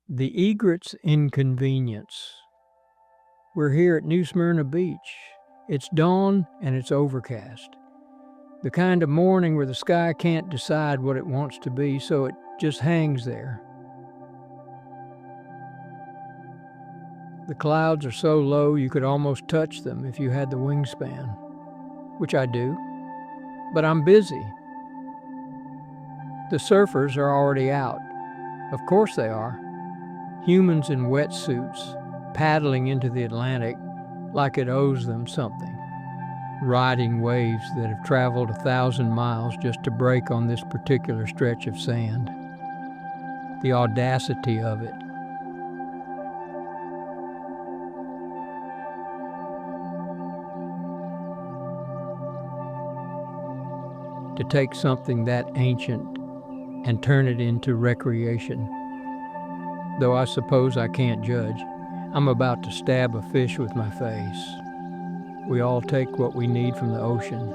The Egret's Inconvenience. We're here at New Smyrna Beach. It's dawn and it's overcast. The kind of morning where the sky can't decide what it wants to be, so it just hangs there. The clouds are so low you could almost touch them if you had the wingspan, which I do, but I'm busy. The surfers are already out. Of course they are. Humans in wetsuits, paddling into the Atlantic like it owes them something, riding waves that have traveled 1,000 miles just to break on this particular stretch of sand. The audacity of it. To take something that ancient and turn it into recreation. Though I suppose I can't judge. I'm about to stab a fish with my face. We all take what we need from the ocean.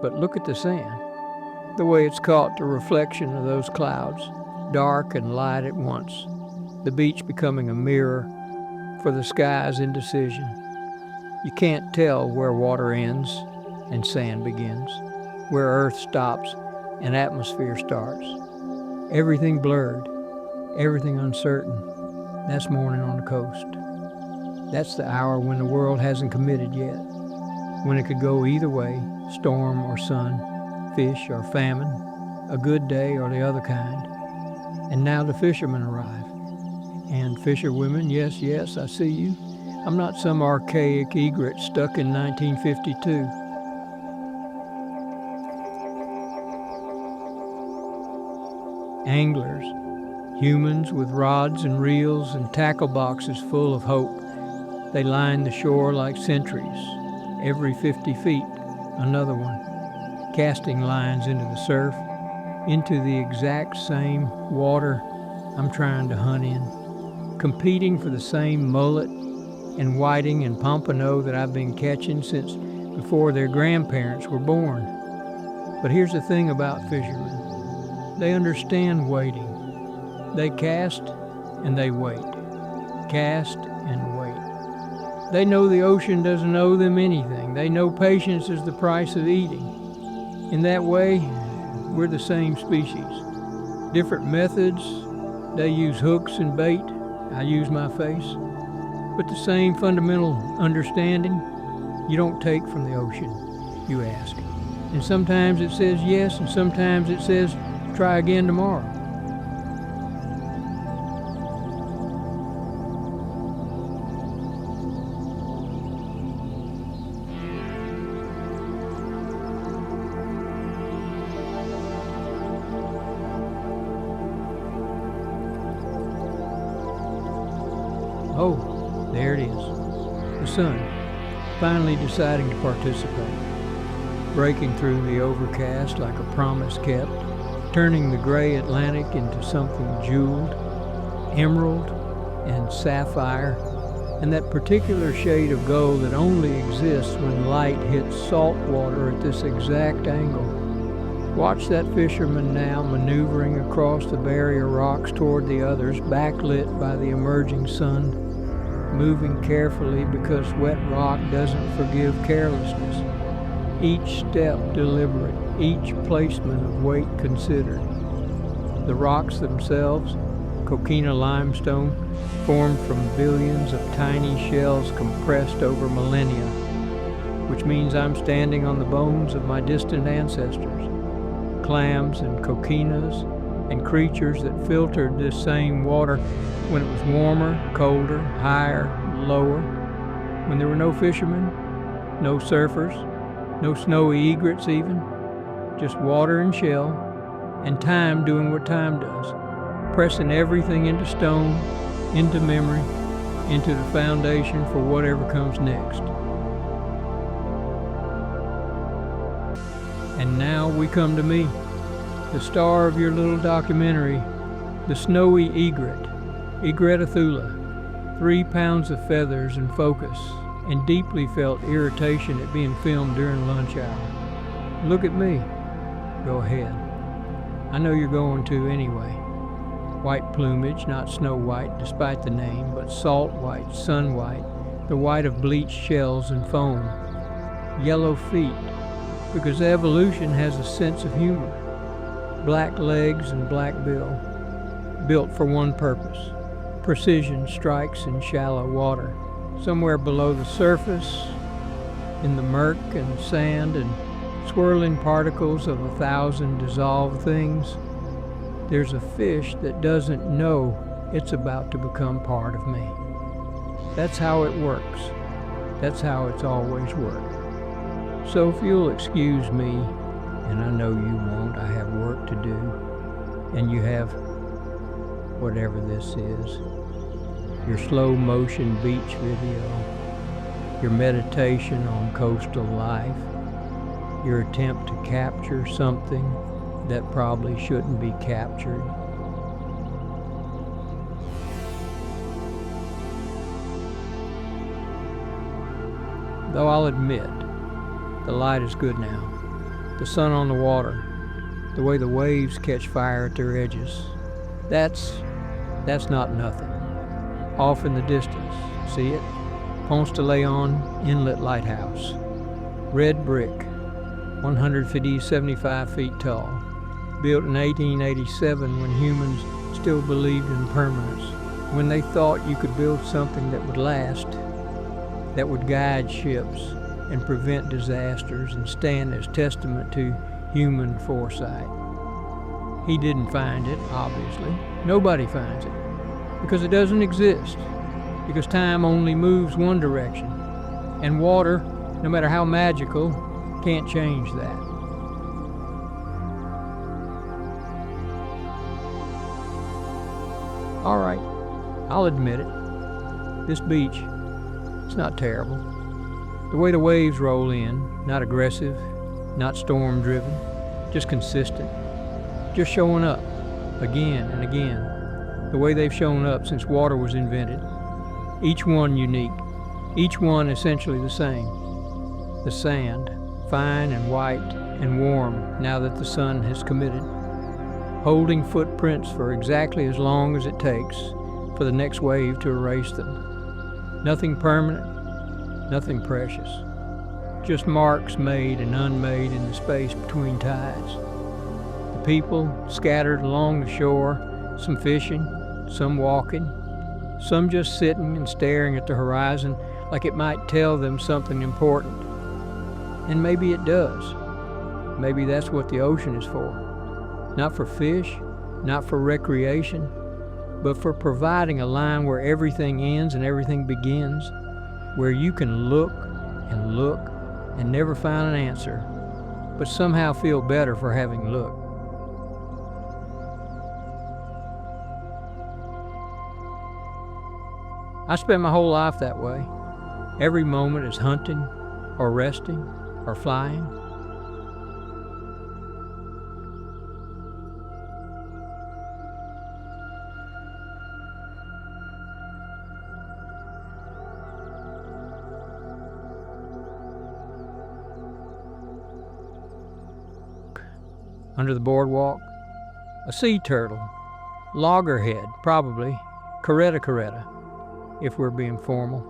But look at the sand. The way it's caught the reflection of those clouds, dark and light at once. The beach becoming a mirror for the sky's indecision. You can't tell where water ends and sand begins, where earth stops and atmosphere starts. Everything blurred, everything uncertain. That's morning on the coast. That's the hour when the world hasn't committed yet, when it could go either way, storm or sun, fish or famine, a good day or the other kind. And now the fishermen arrive. And fisherwomen, yes, I see you. I'm not some archaic egret stuck in 1952. Anglers, humans with rods and reels and tackle boxes full of hope. They line the shore like sentries. Every 50 feet, another one, casting lines into the surf, into the exact same water I'm trying to hunt in, competing for the same mullet and whiting and pompano that I've been catching since before their grandparents were born. But here's the thing about fishermen. They understand waiting. They cast and they wait. Cast and wait. They know the ocean doesn't owe them anything. They know patience is the price of eating. In that way, we're the same species. Different methods. They use hooks and bait. I use my face. But the same fundamental understanding. You don't take from the ocean, you ask. And sometimes it says yes, and sometimes it says try again tomorrow. Oh, there it is. The sun, finally deciding to participate, breaking through the overcast like a promise kept, turning the gray Atlantic into something jeweled, emerald and sapphire, and that particular shade of gold that only exists when light hits salt water at this exact angle. Watch that fisherman now maneuvering across the barrier rocks toward the others, backlit by the emerging sun, moving carefully because wet rock doesn't forgive carelessness. Each step deliberate, each placement of weight considered. The rocks themselves, coquina limestone, formed from billions of tiny shells compressed over millennia, which means I'm standing on the bones of my distant ancestors. Clams and coquinas and creatures that filtered this same water when it was warmer, colder, higher, lower, when there were no fishermen, no surfers, no snowy egrets even, just water and shell, and time doing what time does, pressing everything into stone, into memory, into the foundation for whatever comes next. And now we come to me, the star of your little documentary, the snowy egret, Egretithula, 3 pounds of feathers in focus, and deeply felt irritation at being filmed during lunch hour. Look at me. Go ahead. I know you're going to anyway. White plumage, not snow white despite the name, but salt white, sun white, the white of bleached shells and foam. Yellow feet, because evolution has a sense of humor. Black legs and black bill, built for one purpose. Precision strikes in shallow water. Somewhere below the surface, in the murk and sand and swirling particles of 1,000 dissolved things, there's a fish that doesn't know it's about to become part of me. That's how it works. That's how it's always worked. So if you'll excuse me, and I know you won't, I have work to do, and you have whatever this is, your slow motion beach video, your meditation on coastal life, your attempt to capture something that probably shouldn't be captured. Though I'll admit, the light is good now. The sun on the water, the way the waves catch fire at their edges, that's not nothing. Off in the distance, see it? Ponce de León Inlet Lighthouse. Red brick, 175 feet tall. Built in 1887 when humans still believed in permanence. When they thought you could build something that would last, that would guide ships and prevent disasters and stand as testament to human foresight. He didn't find it, obviously. Nobody finds it, because it doesn't exist, because time only moves one direction, and water, no matter how magical, can't change that. All right, I'll admit it. This beach, it's not terrible. The way the waves roll in, not aggressive, not storm-driven, just consistent, just showing up again and again, the way they've shown up since water was invented. Each one unique, each one essentially the same. The sand, fine and white and warm now that the sun has committed, holding footprints for exactly as long as it takes for the next wave to erase them. Nothing permanent, nothing precious. Just marks made and unmade in the space between tides. The people scattered along the shore, some fishing, some walking, some just sitting and staring at the horizon like it might tell them something important. And maybe it does. Maybe that's what the ocean is for. Not for fish, not for recreation, but for providing a line where everything ends and everything begins, where you can look and never find an answer, but somehow feel better for having looked. I spent my whole life that way. Every moment is hunting, or resting, or flying. Under the boardwalk, a sea turtle, loggerhead, probably, caretta, if we're being formal,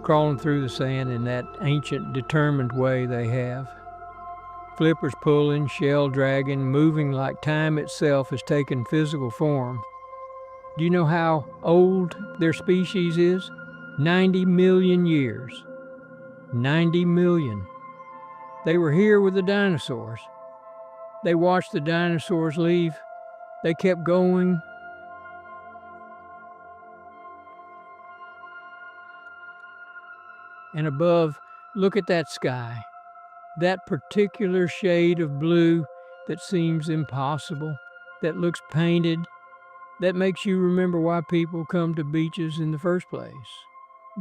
crawling through the sand in that ancient, determined way they have. Flippers pulling, shell dragging, moving like time itself has taken physical form. Do you know how old their species is? 90 million years. 90 million. They were here with the dinosaurs. They watched the dinosaurs leave. They kept going. And above, look at that sky. That particular shade of blue that seems impossible, that looks painted, that makes you remember why people come to beaches in the first place.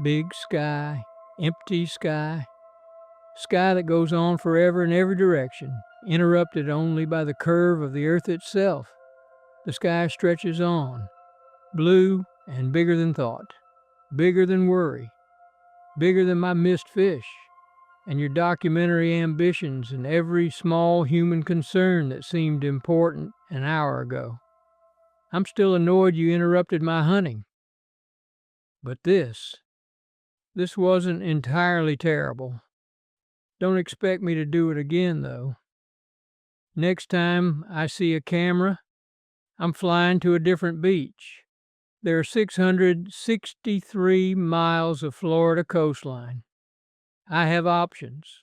Big sky, empty sky, sky that goes on forever in every direction, interrupted only by the curve of the earth itself. The sky stretches on, blue and bigger than thought, bigger than worry, bigger than my missed fish, and your documentary ambitions and every small human concern that seemed important an hour ago. I'm still annoyed you interrupted my hunting. But this wasn't entirely terrible. Don't expect me to do it again, though. Next time I see a camera, I'm flying to a different beach. There are 663 miles of Florida coastline. I have options.